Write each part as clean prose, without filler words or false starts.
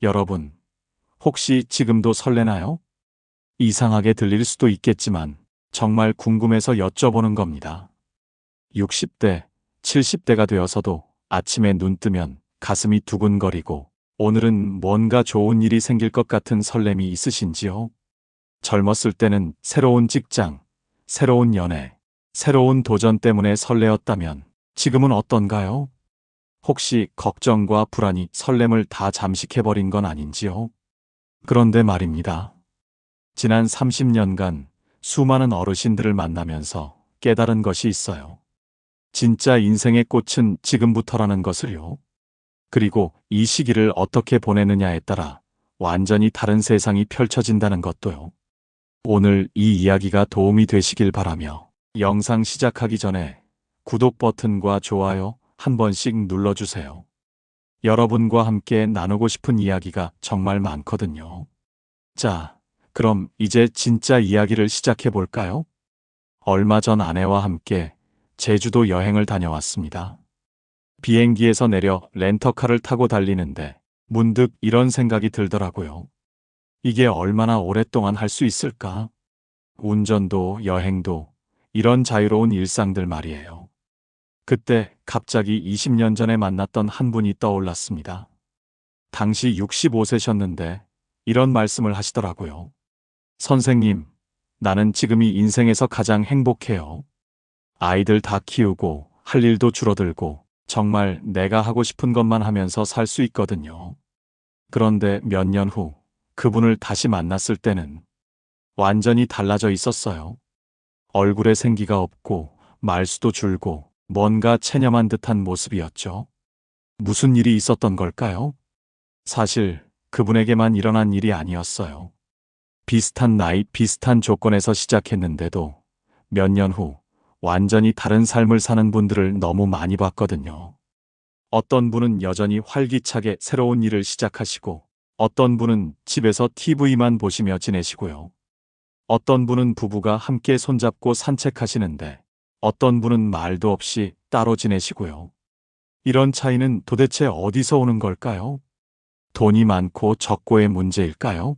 여러분, 혹시 지금도 설레나요? 이상하게 들릴 수도 있겠지만 정말 궁금해서 여쭤보는 겁니다. 60대, 70대가 되어서도 아침에 눈 뜨면 가슴이 두근거리고 오늘은 뭔가 좋은 일이 생길 것 같은 설렘이 있으신지요? 젊었을 때는 새로운 직장, 새로운 연애, 새로운 도전 때문에 설레었다면 지금은 어떤가요? 혹시 걱정과 불안이 설렘을 다 잠식해버린 건 아닌지요? 그런데 말입니다. 지난 30년간 수많은 어르신들을 만나면서 깨달은 것이 있어요. 진짜 인생의 꽃은 지금부터라는 것을요. 그리고 이 시기를 어떻게 보내느냐에 따라 완전히 다른 세상이 펼쳐진다는 것도요. 오늘 이 이야기가 도움이 되시길 바라며 영상 시작하기 전에 구독 버튼과 좋아요 한 번씩 눌러주세요. 여러분과 함께 나누고 싶은 이야기가 정말 많거든요. 자, 그럼 이제 진짜 이야기를 시작해 볼까요? 얼마 전 아내와 함께 제주도 여행을 다녀왔습니다. 비행기에서 내려 렌터카를 타고 달리는데 문득 이런 생각이 들더라고요. 이게 얼마나 오랫동안 할 수 있을까? 운전도 여행도 이런 자유로운 일상들 말이에요. 그때 갑자기 20년 전에 만났던 한 분이 떠올랐습니다. 당시 65세셨는데 이런 말씀을 하시더라고요. 선생님, 나는 지금이 인생에서 가장 행복해요. 아이들 다 키우고 할 일도 줄어들고 정말 내가 하고 싶은 것만 하면서 살 수 있거든요. 그런데 몇 년 후 그분을 다시 만났을 때는 완전히 달라져 있었어요. 얼굴에 생기가 없고 말수도 줄고 뭔가 체념한 듯한 모습이었죠. 무슨 일이 있었던 걸까요? 사실 그분에게만 일어난 일이 아니었어요. 비슷한 나이, 비슷한 조건에서 시작했는데도 몇 년 후 완전히 다른 삶을 사는 분들을 너무 많이 봤거든요. 어떤 분은 여전히 활기차게 새로운 일을 시작하시고, 어떤 분은 집에서 TV만 보시며 지내시고요. 어떤 분은 부부가 함께 손잡고 산책하시는데, 어떤 분은 말도 없이 따로 지내시고요. 이런 차이는 도대체 어디서 오는 걸까요? 돈이 많고 적고의 문제일까요?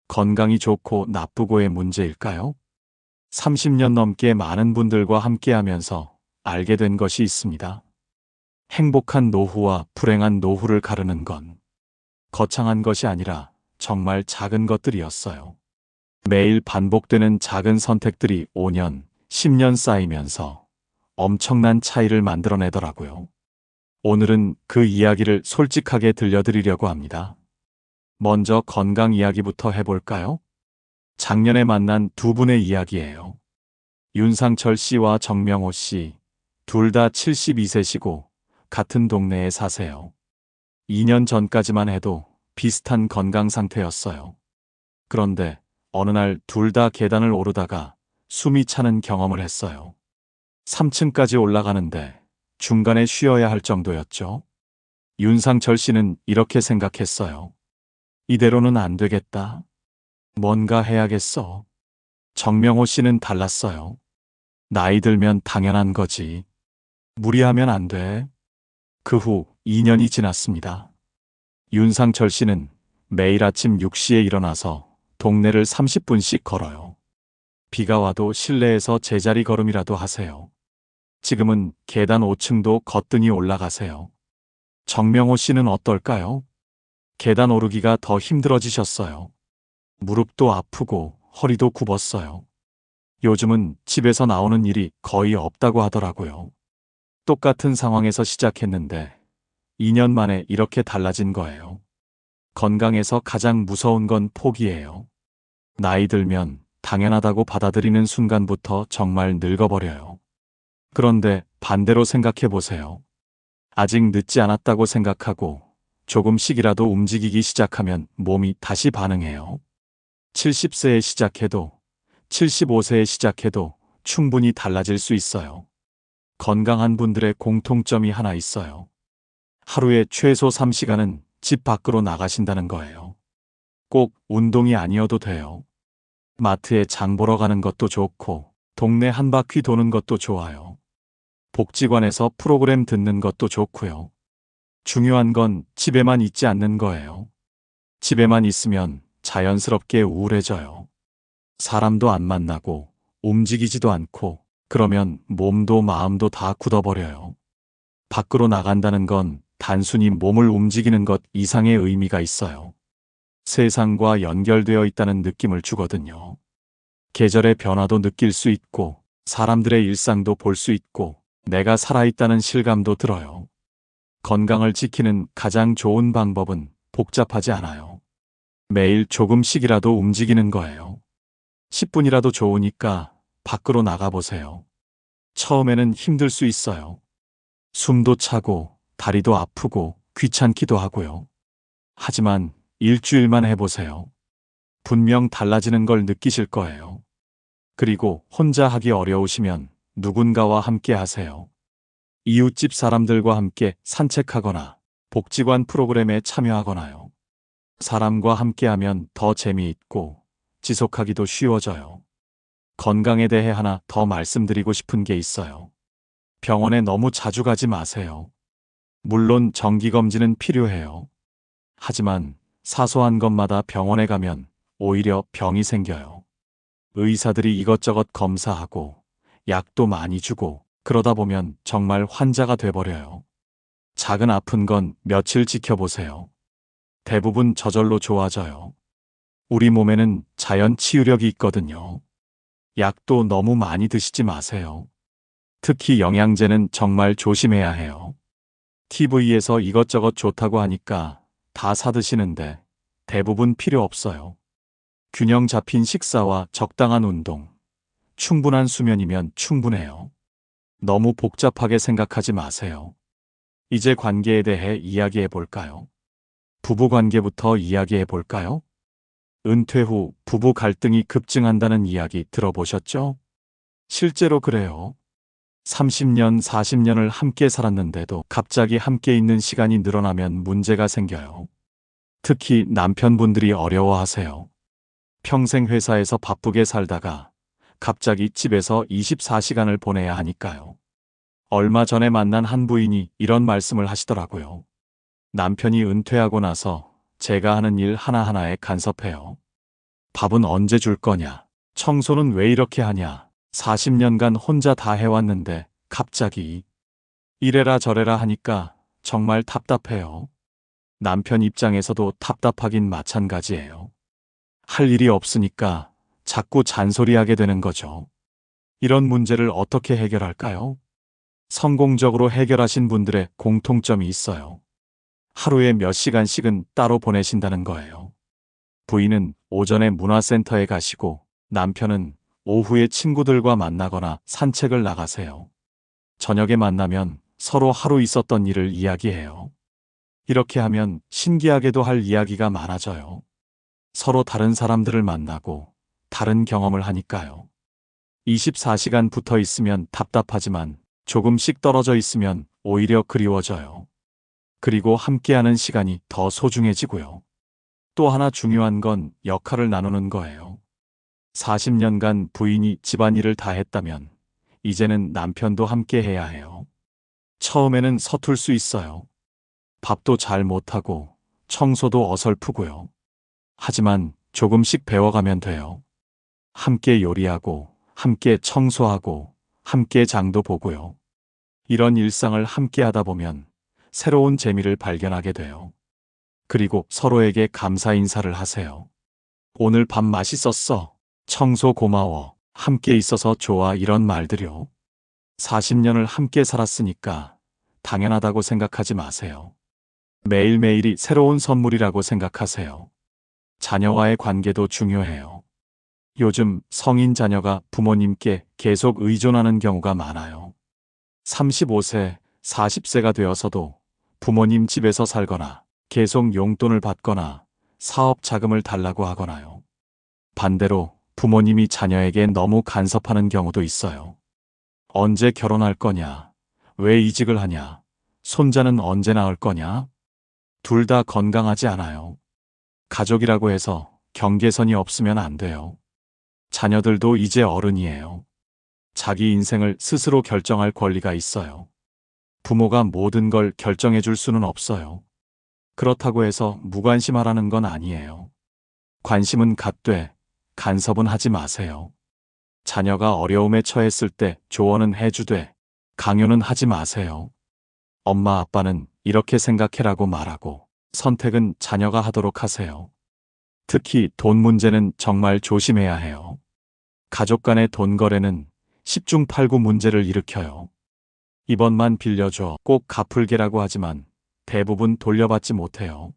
건강이 좋고 나쁘고의 문제일까요? 30년 넘게 많은 분들과 함께하면서 알게 된 것이 있습니다. 행복한 노후와 불행한 노후를 가르는 건 거창한 것이 아니라 정말 작은 것들이었어요. 매일 반복되는 작은 선택들이 5년, 10년 쌓이면서 엄청난 차이를 만들어내더라고요. 오늘은 그 이야기를 솔직하게 들려드리려고 합니다. 먼저 건강 이야기부터 해볼까요? 작년에 만난 두 분의 이야기예요. 윤상철 씨와 정명호 씨, 둘 다 72세시고 같은 동네에 사세요. 2년 전까지만 해도 비슷한 건강 상태였어요. 그런데 어느 날 둘 다 계단을 오르다가 숨이 차는 경험을 했어요. 3층까지 올라가는데 중간에 쉬어야 할 정도였죠. 윤상철 씨는 이렇게 생각했어요. 이대로는 안 되겠다. 뭔가 해야겠어. 정명호 씨는 달랐어요. 나이 들면 당연한 거지. 무리하면 안 돼. 그 후 2년이 지났습니다. 윤상철 씨는 매일 아침 6시에 일어나서 동네를 30분씩 걸어요. 비가 와도 실내에서 제자리 걸음이라도 하세요. 지금은 계단 5층도 거뜬히 올라가세요. 정명호 씨는 어떨까요? 계단 오르기가 더 힘들어지셨어요. 무릎도 아프고 허리도 굽었어요. 요즘은 집에서 나오는 일이 거의 없다고 하더라고요. 똑같은 상황에서 시작했는데 2년 만에 이렇게 달라진 거예요. 건강에서 가장 무서운 건 포기예요. 나이 들면 당연하다고 받아들이는 순간부터 정말 늙어버려요. 그런데 반대로 생각해 보세요. 아직 늦지 않았다고 생각하고 조금씩이라도 움직이기 시작하면 몸이 다시 반응해요. 70세에 시작해도 75세에 시작해도 충분히 달라질 수 있어요. 건강한 분들의 공통점이 하나 있어요. 하루에 최소 3시간은 집 밖으로 나가신다는 거예요. 꼭 운동이 아니어도 돼요. 마트에 장 보러 가는 것도 좋고, 동네 한 바퀴 도는 것도 좋아요. 복지관에서 프로그램 듣는 것도 좋고요. 중요한 건 집에만 있지 않는 거예요. 집에만 있으면 자연스럽게 우울해져요. 사람도 안 만나고 움직이지도 않고 그러면 몸도 마음도 다 굳어버려요. 밖으로 나간다는 건 단순히 몸을 움직이는 것 이상의 의미가 있어요. 세상과 연결되어 있다는 느낌을 주거든요. 계절의 변화도 느낄 수 있고 사람들의 일상도 볼 수 있고 내가 살아있다는 실감도 들어요. 건강을 지키는 가장 좋은 방법은 복잡하지 않아요. 매일 조금씩이라도 움직이는 거예요. 10분이라도 좋으니까 밖으로 나가보세요. 처음에는 힘들 수 있어요. 숨도 차고 다리도 아프고 귀찮기도 하고요. 하지만 일주일만 해보세요. 분명 달라지는 걸 느끼실 거예요. 그리고 혼자 하기 어려우시면 누군가와 함께 하세요. 이웃집 사람들과 함께 산책하거나 복지관 프로그램에 참여하거나요. 사람과 함께하면 더 재미있고 지속하기도 쉬워져요. 건강에 대해 하나 더 말씀드리고 싶은 게 있어요. 병원에 너무 자주 가지 마세요. 물론 정기검진은 필요해요. 하지만 사소한 것마다 병원에 가면 오히려 병이 생겨요. 의사들이 이것저것 검사하고 약도 많이 주고 그러다 보면 정말 환자가 돼버려요. 작은 아픈 건 며칠 지켜보세요. 대부분 저절로 좋아져요. 우리 몸에는 자연 치유력이 있거든요. 약도 너무 많이 드시지 마세요. 특히 영양제는 정말 조심해야 해요. TV에서 이것저것 좋다고 하니까 다 사드시는데 대부분 필요 없어요. 균형 잡힌 식사와 적당한 운동, 충분한 수면이면 충분해요. 너무 복잡하게 생각하지 마세요. 이제 관계에 대해 이야기해 볼까요? 부부 관계부터 이야기해 볼까요? 은퇴 후 부부 갈등이 급증한다는 이야기 들어보셨죠? 실제로 그래요. 30년, 40년을 함께 살았는데도 갑자기 함께 있는 시간이 늘어나면 문제가 생겨요. 특히 남편분들이 어려워하세요. 평생 회사에서 바쁘게 살다가 갑자기 집에서 24시간을 보내야 하니까요. 얼마 전에 만난 한 부인이 이런 말씀을 하시더라고요. 남편이 은퇴하고 나서 제가 하는 일 하나하나에 간섭해요. 밥은 언제 줄 거냐? 청소는 왜 이렇게 하냐? 40년간 혼자 다 해왔는데 갑자기 이래라 저래라 하니까 정말 답답해요. 남편 입장에서도 답답하긴 마찬가지예요. 할 일이 없으니까 자꾸 잔소리하게 되는 거죠. 이런 문제를 어떻게 해결할까요? 성공적으로 해결하신 분들의 공통점이 있어요. 하루에 몇 시간씩은 따로 보내신다는 거예요. 부인은 오전에 문화센터에 가시고 남편은 오후에 친구들과 만나거나 산책을 나가세요. 저녁에 만나면 서로 하루 있었던 일을 이야기해요. 이렇게 하면 신기하게도 할 이야기가 많아져요. 서로 다른 사람들을 만나고 다른 경험을 하니까요. 24시간 붙어 있으면 답답하지만 조금씩 떨어져 있으면 오히려 그리워져요. 그리고 함께하는 시간이 더 소중해지고요. 또 하나 중요한 건 역할을 나누는 거예요. 40년간 부인이 집안일을 다 했다면 이제는 남편도 함께 해야 해요. 처음에는 서툴 수 있어요. 밥도 잘 못하고 청소도 어설프고요. 하지만 조금씩 배워가면 돼요. 함께 요리하고 함께 청소하고 함께 장도 보고요. 이런 일상을 함께 하다 보면 새로운 재미를 발견하게 돼요. 그리고 서로에게 감사 인사를 하세요. 오늘 밥 맛있었어. 청소 고마워. 함께 있어서 좋아. 이런 말들요. 40년을 함께 살았으니까 당연하다고 생각하지 마세요. 매일매일이 새로운 선물이라고 생각하세요. 자녀와의 관계도 중요해요. 요즘 성인 자녀가 부모님께 계속 의존하는 경우가 많아요. 35세, 40세가 되어서도 부모님 집에서 살거나 계속 용돈을 받거나 사업 자금을 달라고 하거나요. 반대로 부모님이 자녀에게 너무 간섭하는 경우도 있어요. 언제 결혼할 거냐? 왜 이직을 하냐? 손자는 언제 낳을 거냐? 둘 다 건강하지 않아요. 가족이라고 해서 경계선이 없으면 안 돼요. 자녀들도 이제 어른이에요. 자기 인생을 스스로 결정할 권리가 있어요. 부모가 모든 걸 결정해 줄 수는 없어요. 그렇다고 해서 무관심하라는 건 아니에요. 관심은 갖되 간섭은 하지 마세요. 자녀가 어려움에 처했을 때 조언은 해주되 강요는 하지 마세요. 엄마 아빠는 이렇게 생각해라고 말하고 선택은 자녀가 하도록 하세요. 특히 돈 문제는 정말 조심해야 해요. 가족 간의 돈 거래는 10중 8구 문제를 일으켜요. 이번만 빌려줘 꼭 갚을게라고 하지만 대부분 돌려받지 못해요.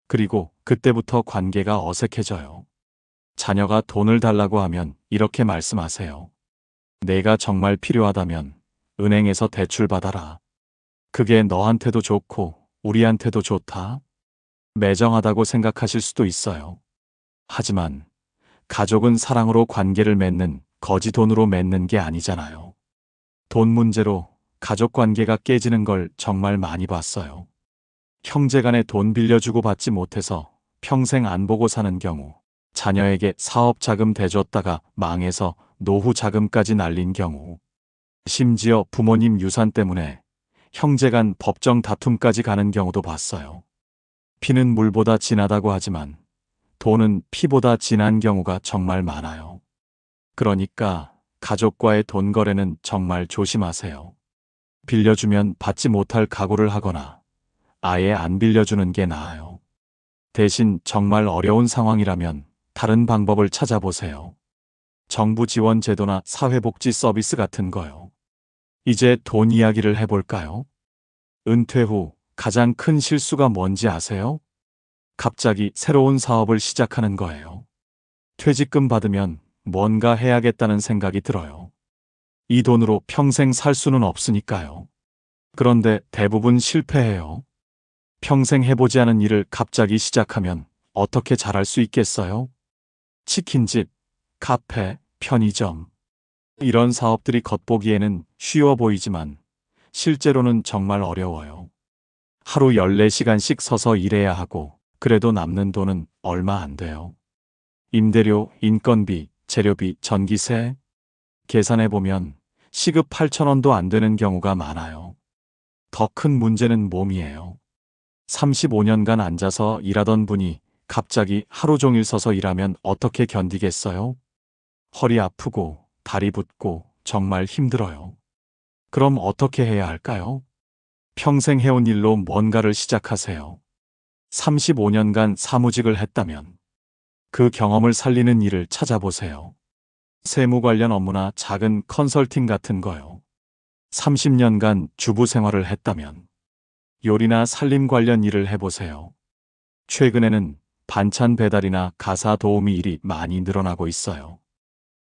그리고 그때부터 관계가 어색해져요. 자녀가 돈을 달라고 하면 이렇게 말씀하세요. 내가 정말 필요하다면 은행에서 대출 받아라. 그게 너한테도 좋고 우리한테도 좋다. 매정하다고 생각하실 수도 있어요. 하지만 가족은 사랑으로 관계를 맺는 거지 돈으로 맺는 게 아니잖아요. 돈 문제로 가족 관계가 깨지는 걸 정말 많이 봤어요. 형제간에 돈 빌려주고 받지 못해서 평생 안 보고 사는 경우, 자녀에게 사업 자금 대줬다가 망해서 노후 자금까지 날린 경우, 심지어 부모님 유산 때문에 형제간 법정 다툼까지 가는 경우도 봤어요. 피는 물보다 진하다고 하지만 돈은 피보다 진한 경우가 정말 많아요. 그러니까 가족과의 돈 거래는 정말 조심하세요. 빌려주면 받지 못할 각오를 하거나 아예 안 빌려주는 게 나아요. 대신 정말 어려운 상황이라면 다른 방법을 찾아보세요. 정부 지원 제도나 사회복지 서비스 같은 거요. 이제 돈 이야기를 해볼까요? 은퇴 후 가장 큰 실수가 뭔지 아세요? 갑자기 새로운 사업을 시작하는 거예요. 퇴직금 받으면 뭔가 해야겠다는 생각이 들어요. 이 돈으로 평생 살 수는 없으니까요. 그런데 대부분 실패해요. 평생 해보지 않은 일을 갑자기 시작하면 어떻게 잘할 수 있겠어요? 치킨집, 카페, 편의점. 이런 사업들이 겉보기에는 쉬워 보이지만 실제로는 정말 어려워요. 하루 14시간씩 서서 일해야 하고 그래도 남는 돈은 얼마 안 돼요. 임대료, 인건비, 재료비, 전기세. 계산해보면 시급 8,000원도 안 되는 경우가 많아요. 더 큰 문제는 몸이에요. 35년간 앉아서 일하던 분이 갑자기 하루 종일 서서 일하면 어떻게 견디겠어요? 허리 아프고 다리 붓고 정말 힘들어요. 그럼 어떻게 해야 할까요? 평생 해온 일로 뭔가를 시작하세요. 35년간 사무직을 했다면 그 경험을 살리는 일을 찾아보세요. 세무 관련 업무나 작은 컨설팅 같은 거요. 30년간 주부 생활을 했다면 요리나 살림 관련 일을 해보세요. 최근에는 반찬 배달이나 가사 도우미 일이 많이 늘어나고 있어요.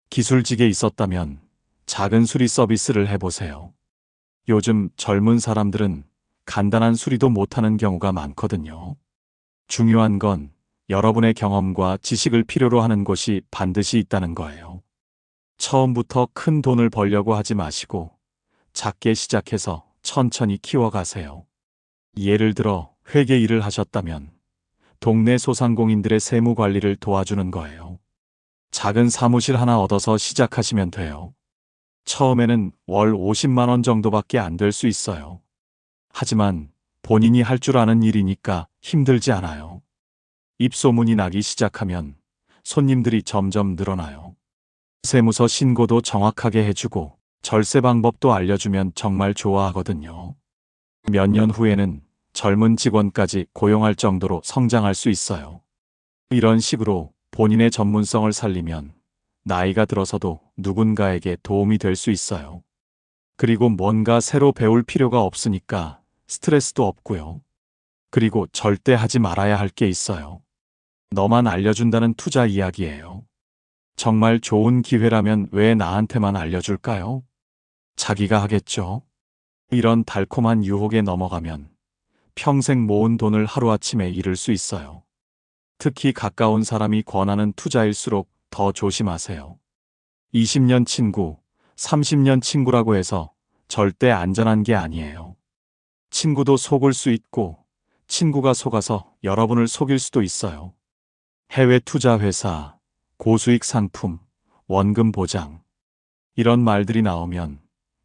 기술직에 있었다면 작은 수리 서비스를 해보세요. 요즘 젊은 사람들은 간단한 수리도 못하는 경우가 많거든요. 중요한 건 여러분의 경험과 지식을 필요로 하는 곳이 반드시 있다는 거예요. 처음부터 큰 돈을 벌려고 하지 마시고 작게 시작해서 천천히 키워가세요. 예를 들어 회계 일을 하셨다면 동네 소상공인들의 세무 관리를 도와주는 거예요. 작은 사무실 하나 얻어서 시작하시면 돼요. 처음에는 월 50만 원 정도밖에 안 될 수 있어요. 하지만 본인이 할 줄 아는 일이니까 힘들지 않아요. 입소문이 나기 시작하면 손님들이 점점 늘어나요. 세무서 신고도 정확하게 해주고 절세 방법도 알려주면 정말 좋아하거든요. 몇 년 후에는 젊은 직원까지 고용할 정도로 성장할 수 있어요. 이런 식으로 본인의 전문성을 살리면 나이가 들어서도 누군가에게 도움이 될 수 있어요. 그리고 뭔가 새로 배울 필요가 없으니까 스트레스도 없고요. 그리고 절대 하지 말아야 할 게 있어요. 너만 알려준다는 투자 이야기예요. 정말 좋은 기회라면 왜 나한테만 알려줄까요? 자기가 하겠죠. 이런 달콤한 유혹에 넘어가면 평생 모은 돈을 하루아침에 잃을 수 있어요. 특히 가까운 사람이 권하는 투자일수록 더 조심하세요. 20년 친구, 30년 친구라고 해서 절대 안전한 게 아니에요. 친구도 속을 수 있고 친구가 속아서 여러분을 속일 수도 있어요. 해외 투자 회사, 고수익 상품, 원금 보장. 이런 말들이 나오면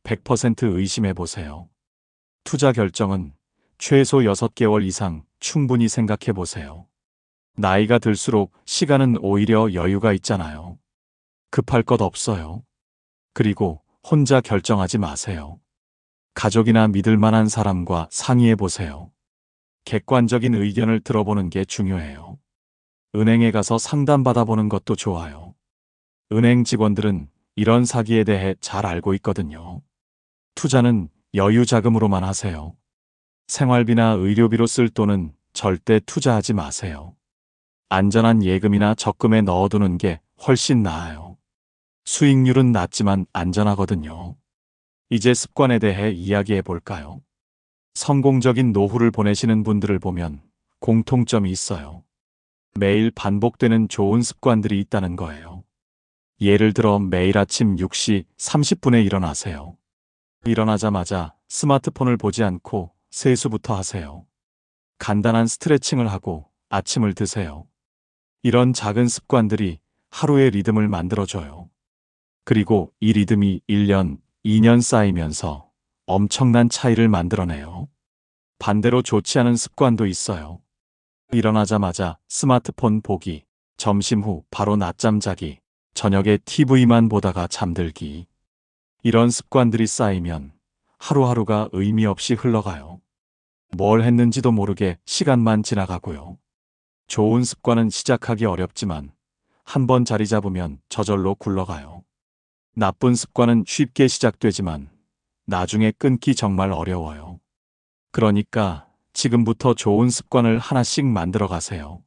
100% 의심해 보세요. 투자 결정은 최소 6개월 이상 충분히 생각해 보세요. 나이가 들수록 시간은 오히려 여유가 있잖아요. 급할 것 없어요. 그리고 혼자 결정하지 마세요. 가족이나 믿을 만한 사람과 상의해 보세요. 객관적인 의견을 들어보는 게 중요해요. 은행에 가서 상담받아 보는 것도 좋아요. 은행 직원들은 이런 사기에 대해 잘 알고 있거든요. 투자는 여유 자금으로만 하세요. 생활비나 의료비로 쓸 돈은 절대 투자하지 마세요. 안전한 예금이나 적금에 넣어두는 게 훨씬 나아요. 수익률은 낮지만 안전하거든요. 이제 습관에 대해 이야기해 볼까요? 성공적인 노후를 보내시는 분들을 보면 공통점이 있어요. 매일 반복되는 좋은 습관들이 있다는 거예요. 예를 들어 매일 아침 6시 30분에 일어나세요. 일어나자마자 스마트폰을 보지 않고 세수부터 하세요. 간단한 스트레칭을 하고 아침을 드세요. 이런 작은 습관들이 하루의 리듬을 만들어줘요. 그리고 이 리듬이 1년, 2년 쌓이면서 엄청난 차이를 만들어내요. 반대로 좋지 않은 습관도 있어요. 일어나자마자 스마트폰 보기, 점심 후 바로 낮잠 자기, 저녁에 TV만 보다가 잠들기. 이런 습관들이 쌓이면 하루하루가 의미 없이 흘러가요. 뭘 했는지도 모르게 시간만 지나가고요. 좋은 습관은 시작하기 어렵지만 한 번 자리 잡으면 저절로 굴러가요. 나쁜 습관은 쉽게 시작되지만 나중에 끊기 정말 어려워요. 그러니까 지금부터 좋은 습관을 하나씩 만들어 가세요.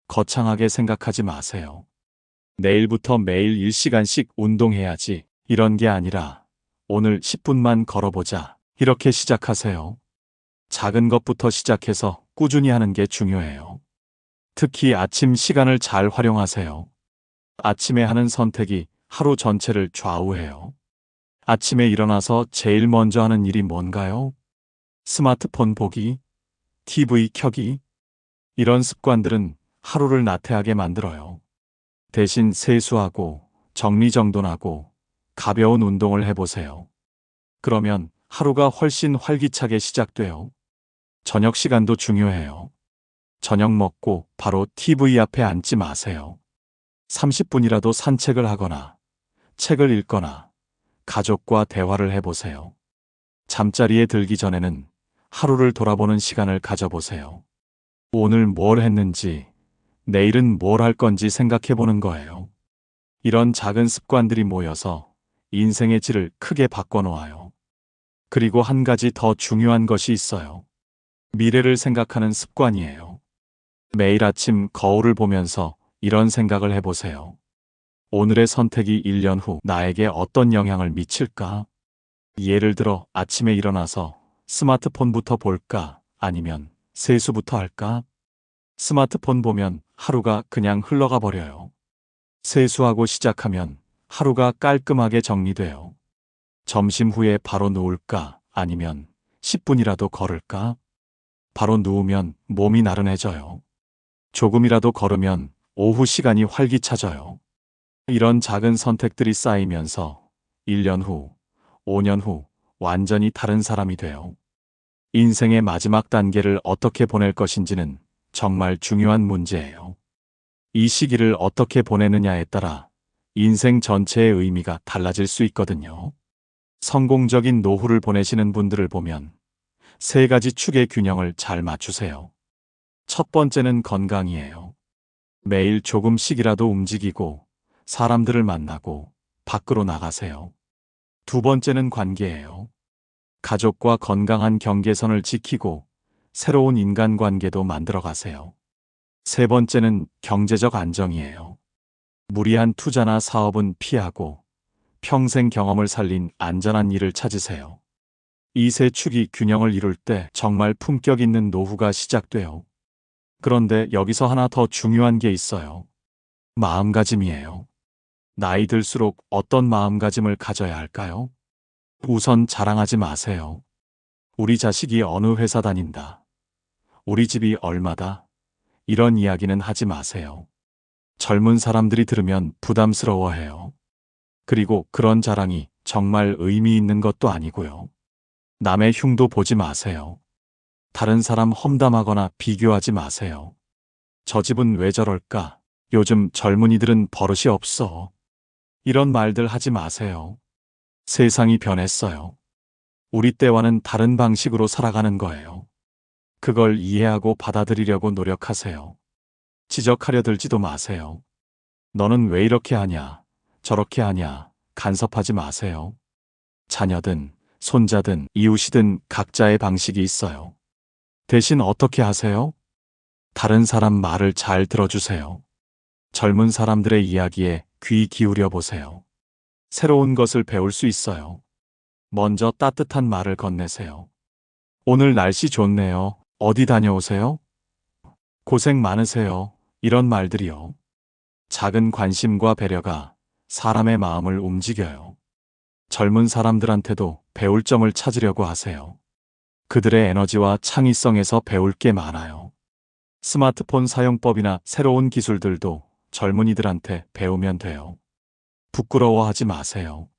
거창하게 생각하지 마세요. 내일부터 매일 1시간씩 운동해야지 이런 게 아니라 오늘 10분만 걸어보자 이렇게 시작하세요. 작은 것부터 시작해서 꾸준히 하는 게 중요해요. 특히 아침 시간을 잘 활용하세요. 아침에 하는 선택이 하루 전체를 좌우해요. 아침에 일어나서 제일 먼저 하는 일이 뭔가요? 스마트폰 보기, TV 켜기. 이런 습관들은 하루를 나태하게 만들어요. 대신 세수하고 정리정돈하고 가벼운 운동을 해보세요. 그러면 하루가 훨씬 활기차게 시작돼요. 저녁 시간도 중요해요. 저녁 먹고 바로 TV 앞에 앉지 마세요. 30분이라도 산책을 하거나 책을 읽거나 가족과 대화를 해보세요. 잠자리에 들기 전에는 하루를 돌아보는 시간을 가져보세요. 오늘 뭘 했는지, 내일은 뭘 할 건지 생각해 보는 거예요. 이런 작은 습관들이 모여서 인생의 질을 크게 바꿔놓아요. 그리고 한 가지 더 중요한 것이 있어요. 미래를 생각하는 습관이에요. 매일 아침 거울을 보면서 이런 생각을 해보세요. 오늘의 선택이 1년 후 나에게 어떤 영향을 미칠까? 예를 들어 아침에 일어나서 스마트폰부터 볼까? 아니면 세수부터 할까? 스마트폰 보면 하루가 그냥 흘러가 버려요. 세수하고 시작하면 하루가 깔끔하게 정리돼요. 점심 후에 바로 누울까? 아니면 10분이라도 걸을까? 바로 누우면 몸이 나른해져요. 조금이라도 걸으면 오후 시간이 활기차져요. 이런 작은 선택들이 쌓이면서 1년 후, 5년 후 완전히 다른 사람이 돼요. 인생의 마지막 단계를 어떻게 보낼 것인지는 정말 중요한 문제예요. 이 시기를 어떻게 보내느냐에 따라 인생 전체의 의미가 달라질 수 있거든요. 성공적인 노후를 보내시는 분들을 보면 세 가지 축의 균형을 잘 맞추세요. 첫 번째는 건강이에요. 매일 조금씩이라도 움직이고 사람들을 만나고 밖으로 나가세요. 두 번째는 관계예요. 가족과 건강한 경계선을 지키고 새로운 인간관계도 만들어 가세요. 세 번째는 경제적 안정이에요. 무리한 투자나 사업은 피하고 평생 경험을 살린 안전한 일을 찾으세요. 이 세 축이 균형을 이룰 때 정말 품격 있는 노후가 시작돼요. 그런데 여기서 하나 더 중요한 게 있어요. 마음가짐이에요. 나이 들수록 어떤 마음가짐을 가져야 할까요? 우선 자랑하지 마세요. 우리 자식이 어느 회사 다닌다. 우리 집이 얼마다. 이런 이야기는 하지 마세요. 젊은 사람들이 들으면 부담스러워해요. 그리고 그런 자랑이 정말 의미 있는 것도 아니고요. 남의 흉도 보지 마세요. 다른 사람 험담하거나 비교하지 마세요. 저 집은 왜 저럴까? 요즘 젊은이들은 버릇이 없어. 이런 말들 하지 마세요. 세상이 변했어요. 우리 때와는 다른 방식으로 살아가는 거예요. 그걸 이해하고 받아들이려고 노력하세요. 지적하려 들지도 마세요. 너는 왜 이렇게 하냐, 저렇게 하냐, 간섭하지 마세요. 자녀든, 손자든, 이웃이든 각자의 방식이 있어요. 대신 어떻게 하세요? 다른 사람 말을 잘 들어주세요. 젊은 사람들의 이야기에 귀 기울여 보세요. 새로운 것을 배울 수 있어요. 먼저 따뜻한 말을 건네세요. 오늘 날씨 좋네요. 어디 다녀오세요? 고생 많으세요. 이런 말들이요. 작은 관심과 배려가 사람의 마음을 움직여요. 젊은 사람들한테도 배울 점을 찾으려고 하세요. 그들의 에너지와 창의성에서 배울 게 많아요. 스마트폰 사용법이나 새로운 기술들도 젊은이들한테 배우면 돼요. 부끄러워하지 마세요.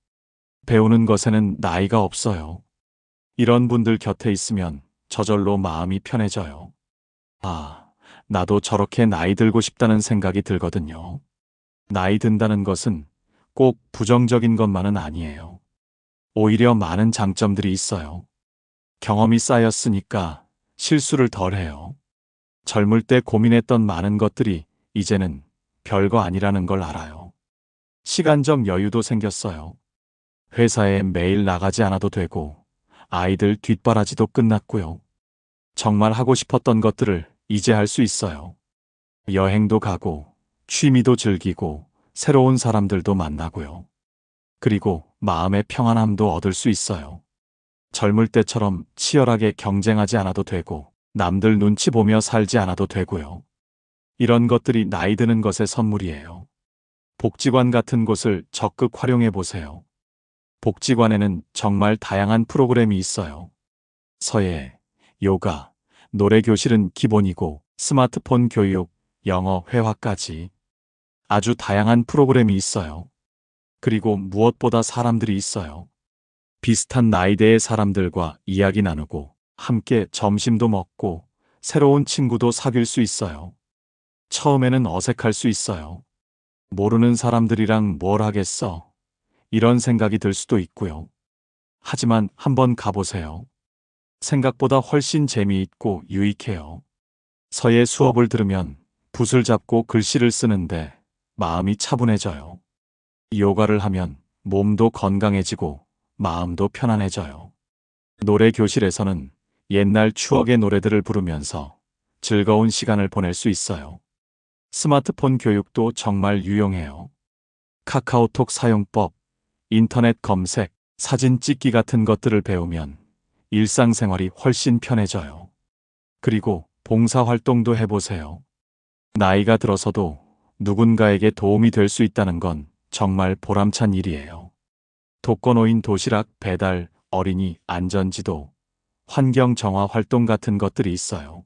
배우는 것에는 나이가 없어요. 이런 분들 곁에 있으면 저절로 마음이 편해져요. 아, 나도 저렇게 나이 들고 싶다는 생각이 들거든요. 나이 든다는 것은 꼭 부정적인 것만은 아니에요. 오히려 많은 장점들이 있어요. 경험이 쌓였으니까 실수를 덜 해요. 젊을 때 고민했던 많은 것들이 이제는 별거 아니라는 걸 알아요. 시간적 여유도 생겼어요. 회사에 매일 나가지 않아도 되고, 아이들 뒷바라지도 끝났고요. 정말 하고 싶었던 것들을 이제 할 수 있어요. 여행도 가고, 취미도 즐기고, 새로운 사람들도 만나고요. 그리고 마음의 평안함도 얻을 수 있어요. 젊을 때처럼 치열하게 경쟁하지 않아도 되고, 남들 눈치 보며 살지 않아도 되고요. 이런 것들이 나이 드는 것의 선물이에요. 복지관 같은 곳을 적극 활용해 보세요. 복지관에는 정말 다양한 프로그램이 있어요. 서예, 요가, 노래 교실은 기본이고 스마트폰 교육, 영어 회화까지 아주 다양한 프로그램이 있어요. 그리고 무엇보다 사람들이 있어요. 비슷한 나이대의 사람들과 이야기 나누고 함께 점심도 먹고 새로운 친구도 사귈 수 있어요. 처음에는 어색할 수 있어요. 모르는 사람들이랑 뭘 하겠어? 이런 생각이 들 수도 있고요. 하지만 한번 가보세요. 생각보다 훨씬 재미있고 유익해요. 서예 수업을 들으면 붓을 잡고 글씨를 쓰는데 마음이 차분해져요. 요가를 하면 몸도 건강해지고 마음도 편안해져요. 노래 교실에서는 옛날 추억의 노래들을 부르면서 즐거운 시간을 보낼 수 있어요. 스마트폰 교육도 정말 유용해요. 카카오톡 사용법, 인터넷 검색, 사진 찍기 같은 것들을 배우면 일상생활이 훨씬 편해져요. 그리고 봉사활동도 해보세요. 나이가 들어서도 누군가에게 도움이 될 수 있다는 건 정말 보람찬 일이에요. 독거노인 도시락 배달, 어린이 안전지도, 환경 정화 활동 같은 것들이 있어요.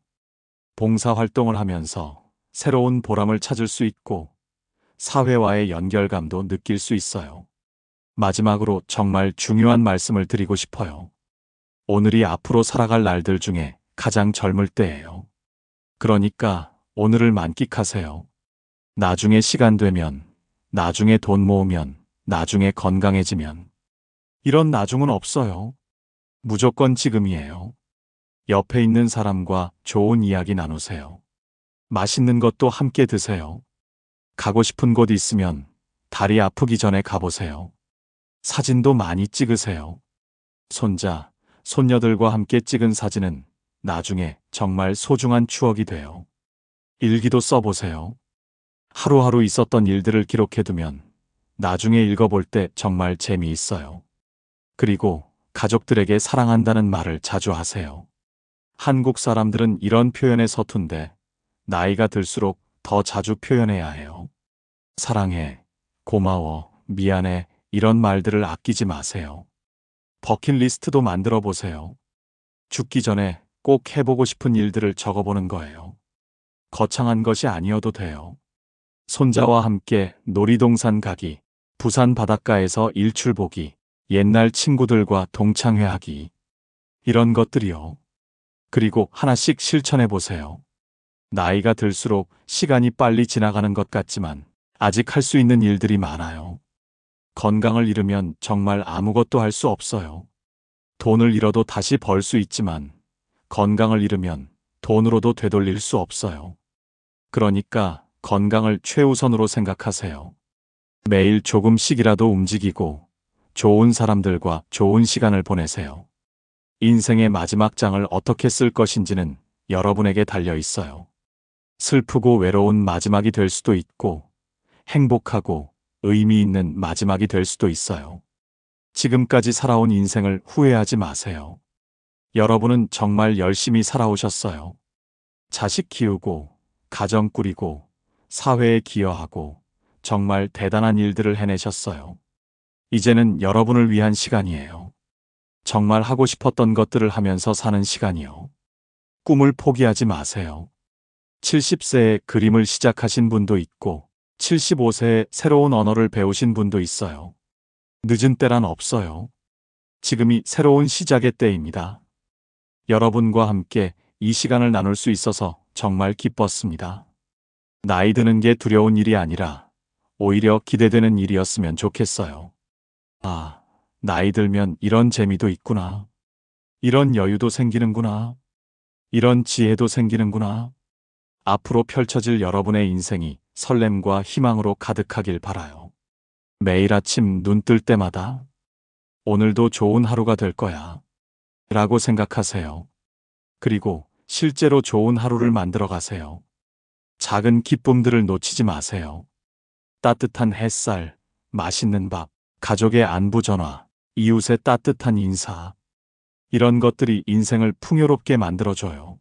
봉사활동을 하면서 새로운 보람을 찾을 수 있고 사회와의 연결감도 느낄 수 있어요. 마지막으로 정말 중요한 말씀을 드리고 싶어요. 오늘이 앞으로 살아갈 날들 중에 가장 젊을 때예요. 그러니까 오늘을 만끽하세요. 나중에 시간 되면, 나중에 돈 모으면, 나중에 건강해지면. 이런 나중은 없어요. 무조건 지금이에요. 옆에 있는 사람과 좋은 이야기 나누세요. 맛있는 것도 함께 드세요. 가고 싶은 곳 있으면 다리 아프기 전에 가보세요. 사진도 많이 찍으세요. 손자, 손녀들과 함께 찍은 사진은 나중에 정말 소중한 추억이 돼요. 일기도 써보세요. 하루하루 있었던 일들을 기록해두면 나중에 읽어볼 때 정말 재미있어요. 그리고 가족들에게 사랑한다는 말을 자주 하세요. 한국 사람들은 이런 표현에 서툰데 나이가 들수록 더 자주 표현해야 해요. 사랑해, 고마워, 미안해 이런 말들을 아끼지 마세요. 버킷리스트도 만들어 보세요. 죽기 전에 꼭 해보고 싶은 일들을 적어보는 거예요. 거창한 것이 아니어도 돼요. 손자와 함께 놀이동산 가기, 부산 바닷가에서 일출 보기, 옛날 친구들과 동창회하기. 이런 것들이요. 그리고 하나씩 실천해 보세요. 나이가 들수록 시간이 빨리 지나가는 것 같지만 아직 할 수 있는 일들이 많아요. 건강을 잃으면 정말 아무것도 할 수 없어요. 돈을 잃어도 다시 벌 수 있지만 건강을 잃으면 돈으로도 되돌릴 수 없어요. 그러니까 건강을 최우선으로 생각하세요. 매일 조금씩이라도 움직이고 좋은 사람들과 좋은 시간을 보내세요. 인생의 마지막 장을 어떻게 쓸 것인지는 여러분에게 달려 있어요. 슬프고 외로운 마지막이 될 수도 있고 행복하고 의미 있는 마지막이 될 수도 있어요. 지금까지 살아온 인생을 후회하지 마세요. 여러분은 정말 열심히 살아오셨어요. 자식 키우고, 가정 꾸리고, 사회에 기여하고, 정말 대단한 일들을 해내셨어요. 이제는 여러분을 위한 시간이에요. 정말 하고 싶었던 것들을 하면서 사는 시간이요. 꿈을 포기하지 마세요. 70세에 그림을 시작하신 분도 있고, 75세에 새로운 언어를 배우신 분도 있어요. 늦은 때란 없어요. 지금이 새로운 시작의 때입니다. 여러분과 함께 이 시간을 나눌 수 있어서 정말 기뻤습니다. 나이 드는 게 두려운 일이 아니라 오히려 기대되는 일이었으면 좋겠어요. 아, 나이 들면 이런 재미도 있구나. 이런 여유도 생기는구나. 이런 지혜도 생기는구나. 앞으로 펼쳐질 여러분의 인생이 설렘과 희망으로 가득하길 바라요. 매일 아침 눈 뜰 때마다 오늘도 좋은 하루가 될 거야 라고 생각하세요. 그리고 실제로 좋은 하루를 만들어 가세요. 작은 기쁨들을 놓치지 마세요. 따뜻한 햇살, 맛있는 밥, 가족의 안부 전화, 이웃의 따뜻한 인사. 이런 것들이 인생을 풍요롭게 만들어줘요.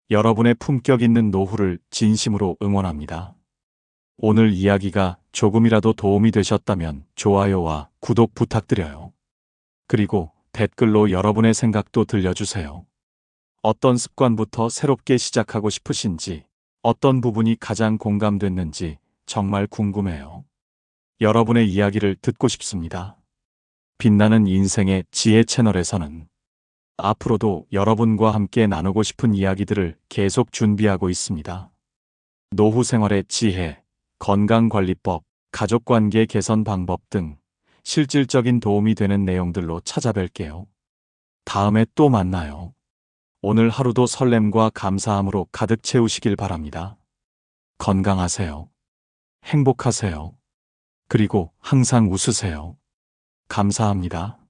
여러분의 품격 있는 노후를 진심으로 응원합니다. 오늘 이야기가 조금이라도 도움이 되셨다면 좋아요와 구독 부탁드려요. 그리고 댓글로 여러분의 생각도 들려주세요. 어떤 습관부터 새롭게 시작하고 싶으신지, 어떤 부분이 가장 공감됐는지 정말 궁금해요. 여러분의 이야기를 듣고 싶습니다. 빛나는 인생의 지혜 채널에서는 앞으로도 여러분과 함께 나누고 싶은 이야기들을 계속 준비하고 있습니다. 노후 생활의 지혜, 건강관리법, 가족관계 개선 방법 등 실질적인 도움이 되는 내용들로 찾아뵐게요. 다음에 또 만나요. 오늘 하루도 설렘과 감사함으로 가득 채우시길 바랍니다. 건강하세요. 행복하세요. 그리고 항상 웃으세요. 감사합니다.